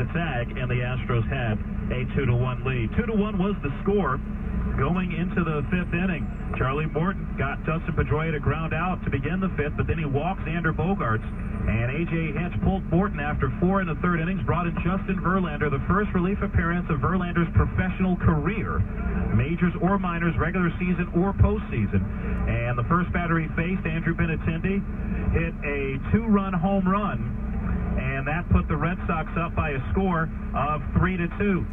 the tag, and the Astros had a 2-1 lead. 2-1 was the score going into the fifth inning. Charlie Morton got Dustin Pedroia to ground out to begin the fifth, but then he walked Xander Bogaerts, and A.J. Hinch pulled Morton after 4 in the third innings, brought in Justin Verlander, the first relief appearance of Verlander's professional career, majors or minors, regular season or postseason. And the first batter he faced, Andrew Benintendi, hit a 2-run home run, and that put the Red Sox up by a score of 3-2.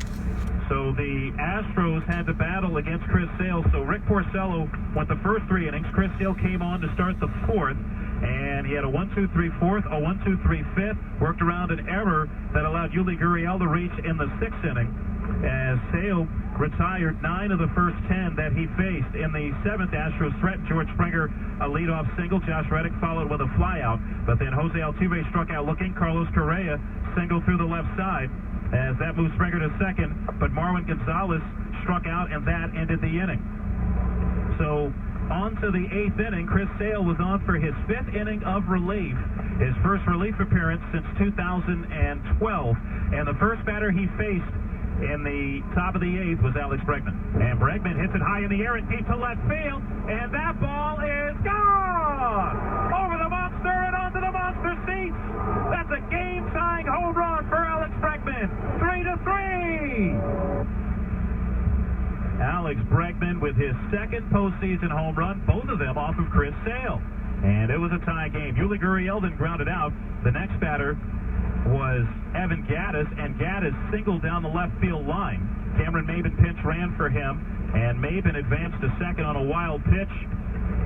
So the Astros had to battle against Chris Sale. So Rick Porcello went the first 3 innings. Chris Sale came on to start the fourth, and he had a 1-2-3 fourth, a 1-2-3 fifth, worked around an error that allowed Yuli Gurriel to reach in the sixth inning, as Sale retired 9 of the first 10 that he faced. In the seventh, Astros threatened George Springer a leadoff single. Josh Reddick followed with a flyout, but then Jose Altuve struck out looking. Carlos Correa singled through the left side, as that moved Springer to second, but Marwin Gonzalez struck out, and that ended the inning. So on to the eighth inning. Chris Sale was on for his fifth inning of relief, his first relief appearance since 2012, and the first batter he faced in the top of the eighth was Alex Bregman. And Bregman hits it high in the air and deep to left field, and that ball is gone! Over the monster and onto the monster seats! That's a game-tying home run for Alex Bregman. 3-3! Alex Bregman with his second postseason home run, both of them off of Chris Sale. And it was a tie game. Yuli Gurriel then grounded out. The next batter was Evan Gattis, and Gattis singled down the left field line. Cameron Maben pinch ran for him, and Maben advanced to second on a wild pitch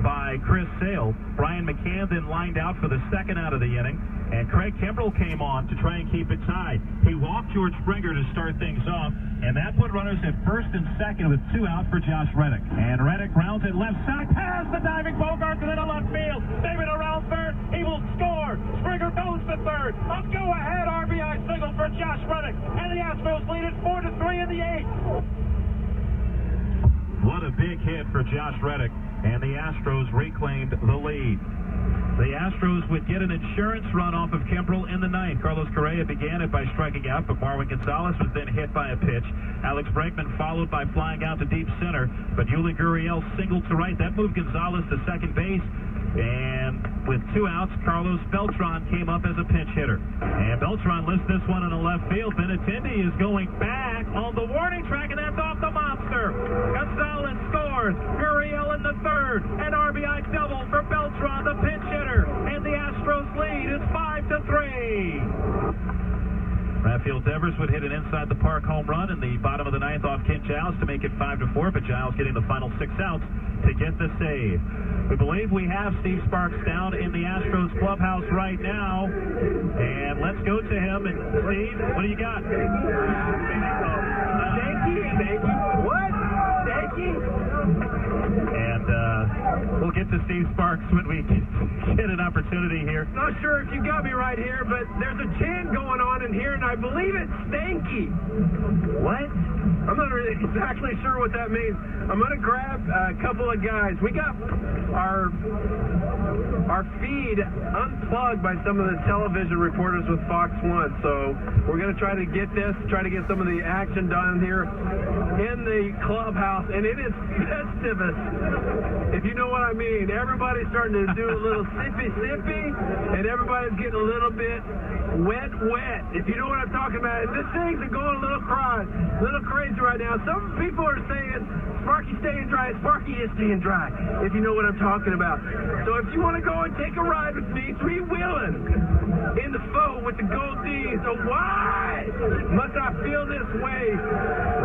by Chris Sale. Brian McCann then lined out for the second out of the inning, and Craig Kimbrell came on to try and keep it tied. He walked George Springer to start things off, and that put runners at first and second with 2 out for Josh Reddick. And Reddick rounds it left side, past the diving Bogaerts into the left field. David around third, he will score. Springer goes to third. A go-ahead RBI single for Josh Reddick, and the Astros lead it 4-3 in the eighth. What a big hit for Josh Reddick, and the Astros reclaimed the lead. The Astros would get an insurance run off of Kimbrell in the ninth. Carlos Correa began it by striking out, but Marwin Gonzalez was then hit by a pitch. Alex Bregman followed by flying out to deep center, but Yuli Gurriel singled to right. That moved Gonzalez to second base, and with 2 outs, Carlos Beltran came up as a pinch hitter. And Beltran lifts this one in the left field. Benintendi is going back on the warning track, and that's off the monster. Gonzalez scores. Gurriel in the third. An RBI double for Beltran, the pinch hitter. And the Astros lead is 5-3. Rafael Devers would hit an inside-the-park home run in the bottom of the ninth off Kent Giles to make it 5-4, but Giles getting the final 6 outs to get the save. We believe we have Steve Sparks down in the Astros clubhouse right now, and let's go to him. And Steve, what do you got? Thank you. What? Thank you. And we'll get to Steve Sparks when we get an opportunity here. Not sure if you got me right here, but there's a chant going on in here, and I believe it's stanky. What? I'm not really exactly sure what that means. I'm going to grab a couple of guys. We got our feed unplugged by some of the television reporters with Fox 1, so we're going to try to get some of the action done here in the clubhouse, and it is festivus, if you know what I mean. Everybody's starting to do a little sippy, and everybody's getting a little bit wet, if you know what I'm talking about. And this thing's going a little crazy right now. Some people are saying Sparky staying dry, Sparky is staying dry, if you know what I'm talking about. So if you want to go and take a ride with me, three-wheeling in the foe with the Gold D's. So why must I feel this way?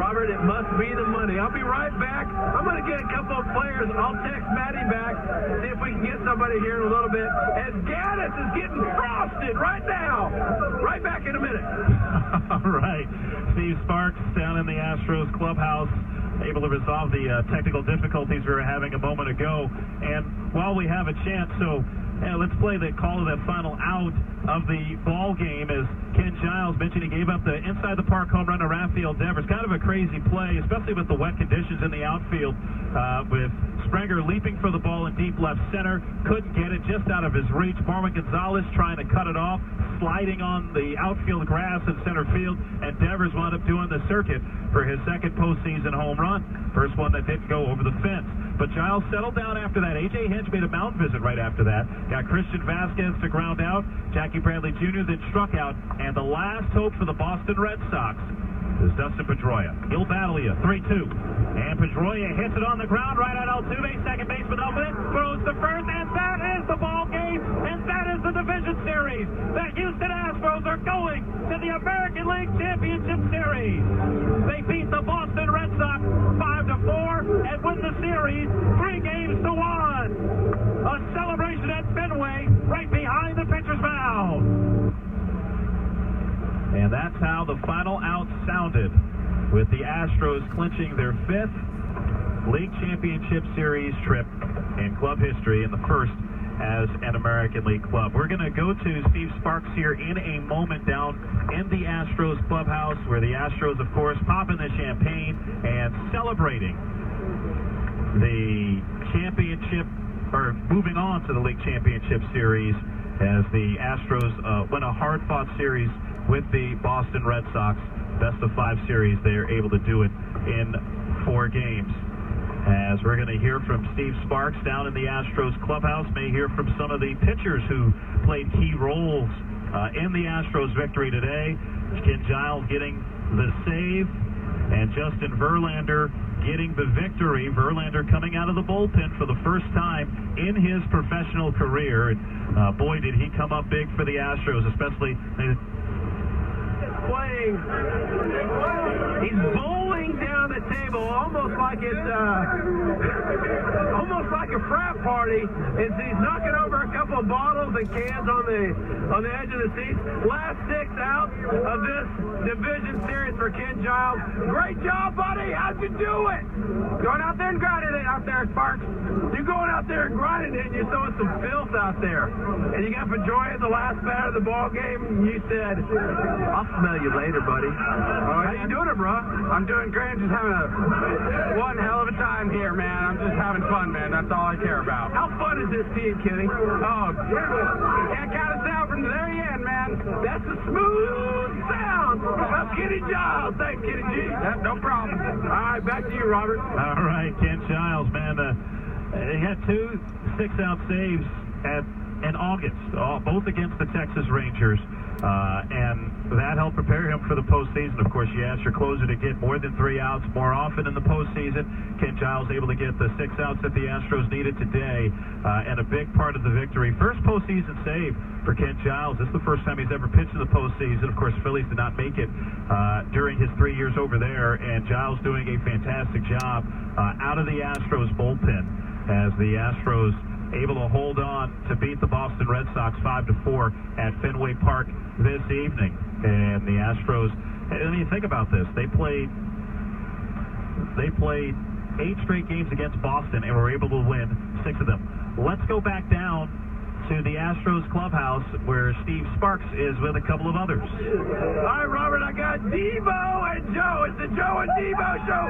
Robert, it must be the money. I'll be right back. I'm going to get a couple of players. I'll text Maddie back, see if we can get somebody here in a little bit. As Gattis is getting frosted right now. Right back in a minute. All right. Steve Sparks down in the Astros clubhouse, able to resolve the technical difficulties we were having a moment ago. And while we have a chance, let's play the call of that final out of the ball game, as Ken Giles mentioned he gave up the inside-the-park home run to Rafael Devers. Kind of a crazy play, especially with the wet conditions in the outfield, with Springer leaping for the ball in deep left center. Couldn't get it, just out of his reach. Marwin Gonzalez trying to cut it off. sliding on the outfield grass in center field, and Devers wound up doing the circuit for his second postseason home run. First one that didn't go over the fence. But Giles settled down after that. A.J. Hinch made a mound visit right after that. Got Christian Vasquez to ground out. Jackie Bradley Jr. then struck out. And the last hope for the Boston Red Sox is Dustin Pedroia. He'll battle you. 3-2. And Pedroia hits it on the ground right at Altuve. Second baseman up with it. Throws to first. And that is the ball game. And that is the division series. The Houston Astros are going to the American League Championship Series. They beat the Boston Red Sox 5-4 and win the series 3-1. A celebration at Fenway right behind the pitcher's mound. And that's how the final out sounded, with the Astros clinching their 5th League Championship Series trip in club history, and the first as an American League club. We're going to go to Steve Sparks here in a moment down in the Astros clubhouse, where the Astros, of course, popping the champagne and celebrating the championship, or moving on to the League Championship Series, as the Astros win a hard-fought series with the Boston Red Sox. Best of 5 series. They are able to do it in 4 games. As we're going to hear from Steve Sparks down in the Astros clubhouse, may hear from some of the pitchers who played key roles in the Astros victory today. Ken Giles getting the save, and Justin Verlander getting the victory. Verlander coming out of the bullpen for the first time in his professional career. And boy, did he come up big for the Astros, especially playing. He's bowling down the table, almost like it's almost like a frat party. He's knocking over a couple of bottles and cans on the edge of the seats. Last 6 out of this division series for Ken Giles. Great job, buddy. How'd you do it? Going out there and grinding it out there, Sparks. You're going out there and grinding it, and you're throwing some filth out there. And you got Pedroia at the last bat of the ball game. You said, "I'll smell you later, buddy." How you doing it, bro? I'm doing great. Just having one hell of a time here, man. I'm just having fun, man. That's all I care about. How fun is this team, Kenny? Oh, can't count us out from the very end, man. That's the smooth sound of Kenny Giles. Thanks, Kenny G. No problem. All right, back to you, Robert. All right, Ken Giles, man. He had 2 6-out saves in August, both against the Texas Rangers. And that helped prepare him for the postseason. Of course, you ask your closer to get more than 3 outs more often in the postseason. Ken Giles able to get the 6 outs that the Astros needed today, and a big part of the victory. First postseason save for Ken Giles. This is the first time he's ever pitched in the postseason. Of course, Phillies did not make it during his 3 years over there, and Giles doing a fantastic job out of the Astros bullpen, as the Astros able to hold on to beat the Boston Red Sox 5-4 at Fenway Park this evening. And the Astros, I mean, think about this. They played 8 straight games against Boston and were able to win 6 of them. Let's go back down to the Astros clubhouse, where Steve Sparks is with a couple of others. All right, Robert, I got Devo and Joe. It's the Joe and Devo show.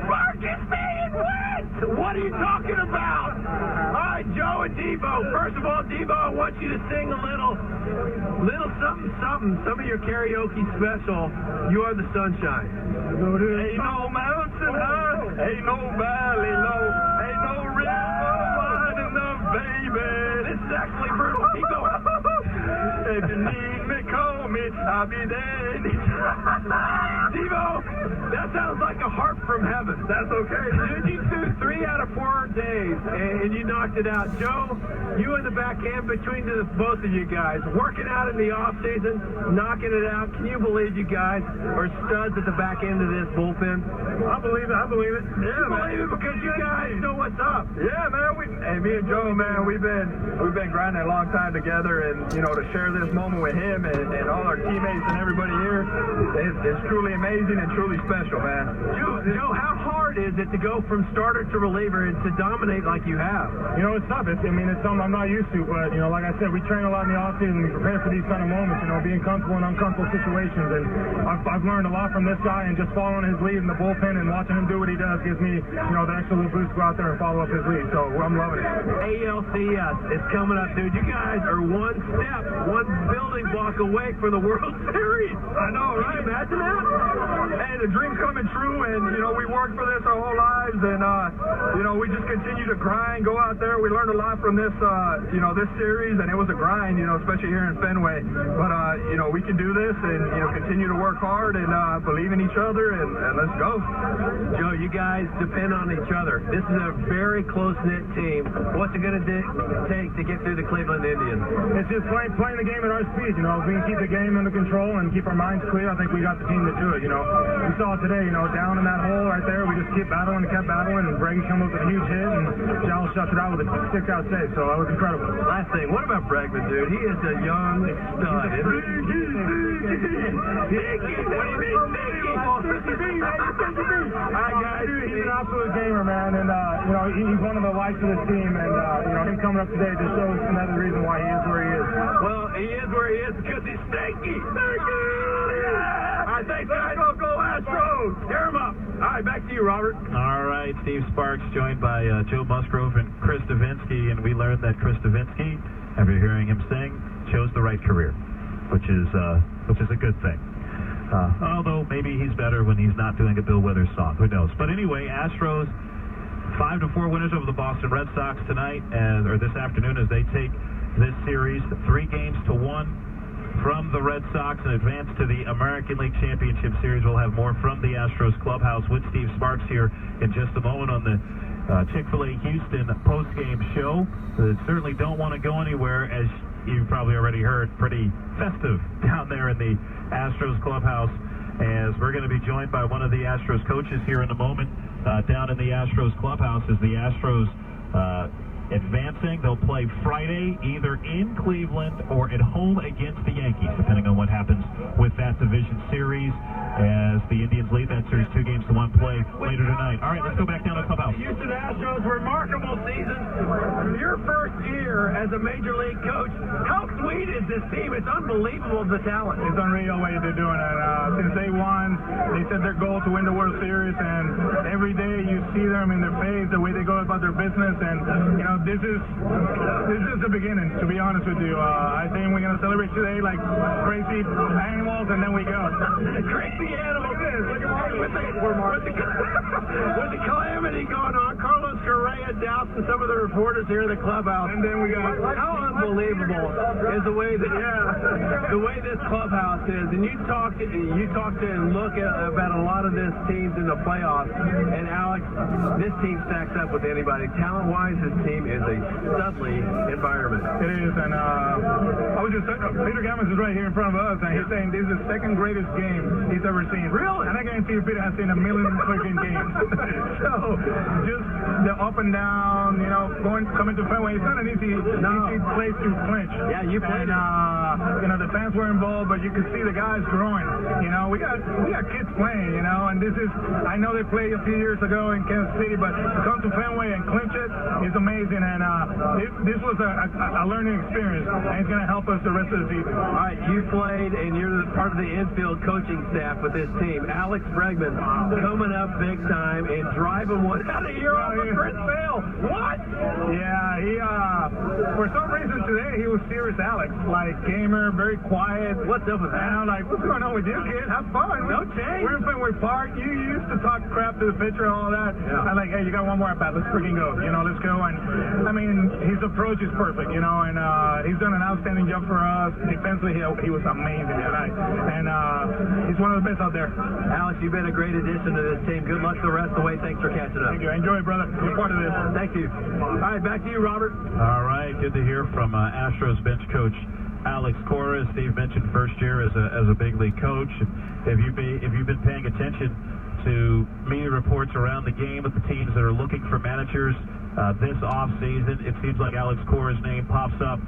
Sparks is being wins. What are you talking about? All right, Joe and Devo. First of all, Devo, I want you to sing a little something, some of your karaoke special. You Are the Sunshine. Ain't no mountain high, ain't no valley low, ain't no river wide enough, baby. This is actually brutal. Keep going. If you need me, call me, I'll be there. Devo, that sounds like a harp from heaven. That's okay. Dude, you threw 3 out of 4 days, and you knocked it out. Joe, you in the backhand between both of you guys, working out in the off-season, knocking it out. Can you believe you guys are studs at the back end of this bullpen? I believe it. Yeah, you believe it because you guys know what's up. Yeah, man. Me and Joe, man, we've been grinding a long time together, and to share this moment with him and all our teammates and everybody here, it's truly amazing and truly special, man. Joe, how hard is it to go from starter to reliever and to dominate like you have? You know, it's tough. It's something I'm not used to, but, you know, like I said, we train a lot in the offseason. We prepare for these kind of moments, you know, being comfortable in uncomfortable situations. And I've learned a lot from this guy, and just following his lead in the bullpen and watching him do what he does gives me, you know, the extra little boost to go out there and follow up his lead. So I'm loving it. ALCS is coming up, dude. You guys are one building block away from the World Series. I know, right? Can you imagine that? Hey, the dream's coming true, and, you know, we worked for this our whole lives, and, you know, we just continue to grind, go out there. We learned a lot from this, you know, this series, and it was a grind, you know, especially here in Fenway. But, you know, we can do this and, you know, continue to work hard and believe in each other, and let's go. Joe, you guys depend on each other. This is a very close-knit team. What's it going to take to get through the Cleveland Indians? It's just playing the game at our speed. You know, if we can keep the game under control and keep our minds clear, I think we got the team to do it. You know, we saw it today, you know, down in that hole right there. We just kept battling, and Brady came up with a huge hit, and Giles shuts it out with a 6-out save. So that was incredible. Last thing, what about Bregman, dude? He is a young stud. He's an absolute gamer, man, and you know, he's one of the lights of this team, and you know, him coming up today just shows another reason why he is where he is. Well, he is where he is because he's stinky. I think guys, go Astros. Tear him up. All right, back to you, Robert. All right, Steve Sparks joined by Joe Musgrove and Chris Davinsky, and we learned that Chris Davinsky, after hearing him sing, chose the right career, which is a good thing. Although maybe he's better when he's not doing a Bill Withers song. Who knows? But anyway, Astros 5-4 winners over the Boston Red Sox tonight, or this afternoon, as they take this series 3-1 from the Red Sox and advance to the American League Championship Series. We'll have more from the Astros clubhouse with Steve Sparks here in just a moment on the Chick-fil-A Houston post-game show. Certainly don't want to go anywhere, as you've probably already heard. Pretty festive down there in the Astros clubhouse, as we're going to be joined by one of the Astros coaches here in a moment down in the Astros clubhouse as the Astros advancing. They'll play Friday either in Cleveland or at home against the Yankees, depending on what happens with that division series, as the Indians lead that series 2-1 play later tonight. All right, let's go back down to the clubhouse. Houston Astros, remarkable season. Your first year as a major league coach. How sweet is this team? It's unbelievable, the talent. It's unreal the way they're doing it. Since day one, they set their goal to win the World Series, and every day you see them in their face, the way they go about their business, and you know, this is the beginning, to be honest with you. I think we're going to celebrate today like crazy animals, and then we go. Crazy animals. With the calamity going on, Carlos Correa dousing some of the reporters here in the clubhouse. And then we got... How unbelievable is the way this clubhouse is. And you talked and look about a lot of this teams in the playoffs. And Alex, this team stacks up with anybody. Talent-wise, this team is a studly environment. It is, and I was just saying, Peter Gammons is right here in front of us, and he's saying this is the second greatest game he's ever seen. Really? And I guarantee you Peter has seen a million freaking games. So, just the up and down, you know, coming to Fenway, it's not an easy place to clinch. Yeah, you played. And, you know, the fans were involved, but you could see the guys growing. You know, we got kids playing, you know, and this is, I know they played a few years ago in Kansas City, but to come to Fenway and clinch it is amazing, and this was a learning experience, and it's going to help us the rest of the season. All right, you played, and you're part of the infield coaching staff with this team. Alex Bregman coming up big time and driving one out of here off of Chris Sale. What? Yeah, he, for some reason today, he was serious Alex, like gamer, very quiet. What's up with that? And I'm like, what's going on with you, kid? Have fun. No change. We're in Fenway Park. You used to talk crap to the pitcher and all that. Yeah. I'm like, hey, you got one more at bat. Let's freaking go. You know, let's go. And I mean, his approach is perfect, you know, and he's done an outstanding job for us. Defensively, he was amazing tonight. And he's one of the best out there. Alex, you've been a great addition to this team. Good luck the rest of the way. Thanks for catching up. Thank you. Enjoy it, brother. Be part of this. Thank you. All right, back to you, Robert. All right, good to hear from Astros bench coach Alex Cora. As Steve mentioned, first year as a big league coach. If you've been paying attention to media reports around the game with the teams that are looking for managers this offseason, it seems like Alex Cora's name pops up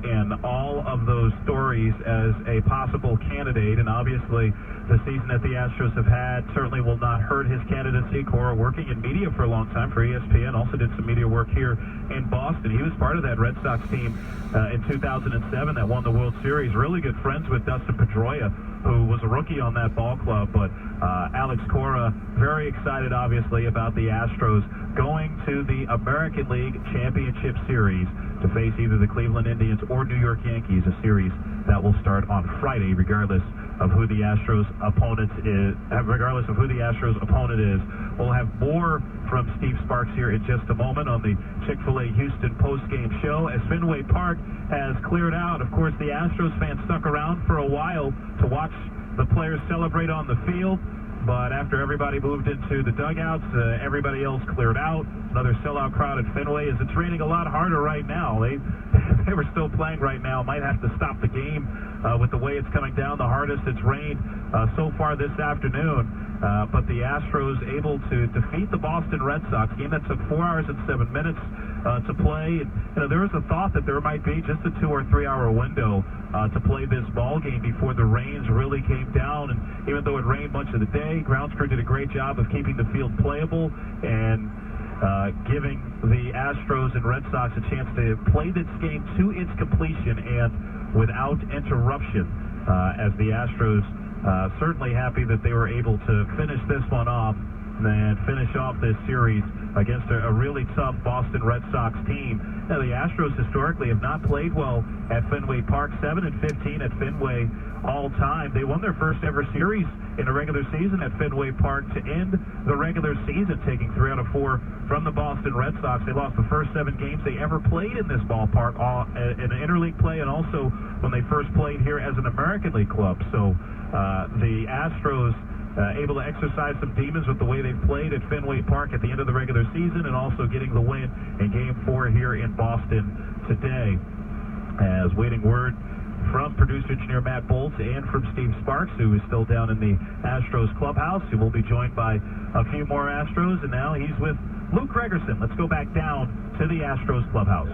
in all of those stories as a possible candidate. And obviously, the season that the Astros have had certainly will not hurt his candidacy. Cora, working in media for a long time for ESPN, also did some media work here in Boston. He was part of that Red Sox team in 2007 that won the World Series. Really good friends with Dustin Pedroia, who was a rookie on that ball club. But Alex Cora, very excited, obviously, about the Astros going to the American League Championship Series to face either the Cleveland Indians or New York Yankees, a series that will start on Friday, regardless of who the Astros opponent is. We'll have more from Steve Sparks here in just a moment on the Chick-fil-A Houston post-game show. As Fenway Park has cleared out, of course, the Astros fans stuck around for a while to watch the players celebrate on the field. But after everybody moved into the dugouts, everybody else cleared out. Another sellout crowd at Fenway. As it's raining a lot harder right now. They were still playing right now. Might have to stop the game with the way it's coming down. The hardest it's rained so far this afternoon. But the Astros able to defeat the Boston Red Sox. Game that took 4 hours and 7 minutes to play. There was a thought that there might be just a 2 or 3 hour window to play this ball game before the rains really came down. And even though it rained much of the day, grounds crew did a great job of keeping the field playable and giving the Astros and Red Sox a chance to play this game to its completion and without interruption, as the Astros certainly happy that they were able to finish this one off and finish off this series against a really tough Boston Red Sox team. Now, the Astros historically have not played well at Fenway Park, 7-15 at Fenway all time. They won their first ever series in a regular season at Fenway Park to end the regular season, taking 3 out of 4 from the Boston Red Sox. They lost the first 7 games they ever played in this ballpark, in interleague play, and also when they first played here as an American League club. So the Astros able to exercise some demons with the way they've played at Fenway Park at the end of the regular season, and also getting the win in Game 4 here in Boston today. As waiting word from producer engineer Matt Bolts and from Steve Sparks, who is still down in the Astros clubhouse. He will be joined by a few more Astros, and now he's with Luke Gregerson. Let's go back down to the Astros clubhouse.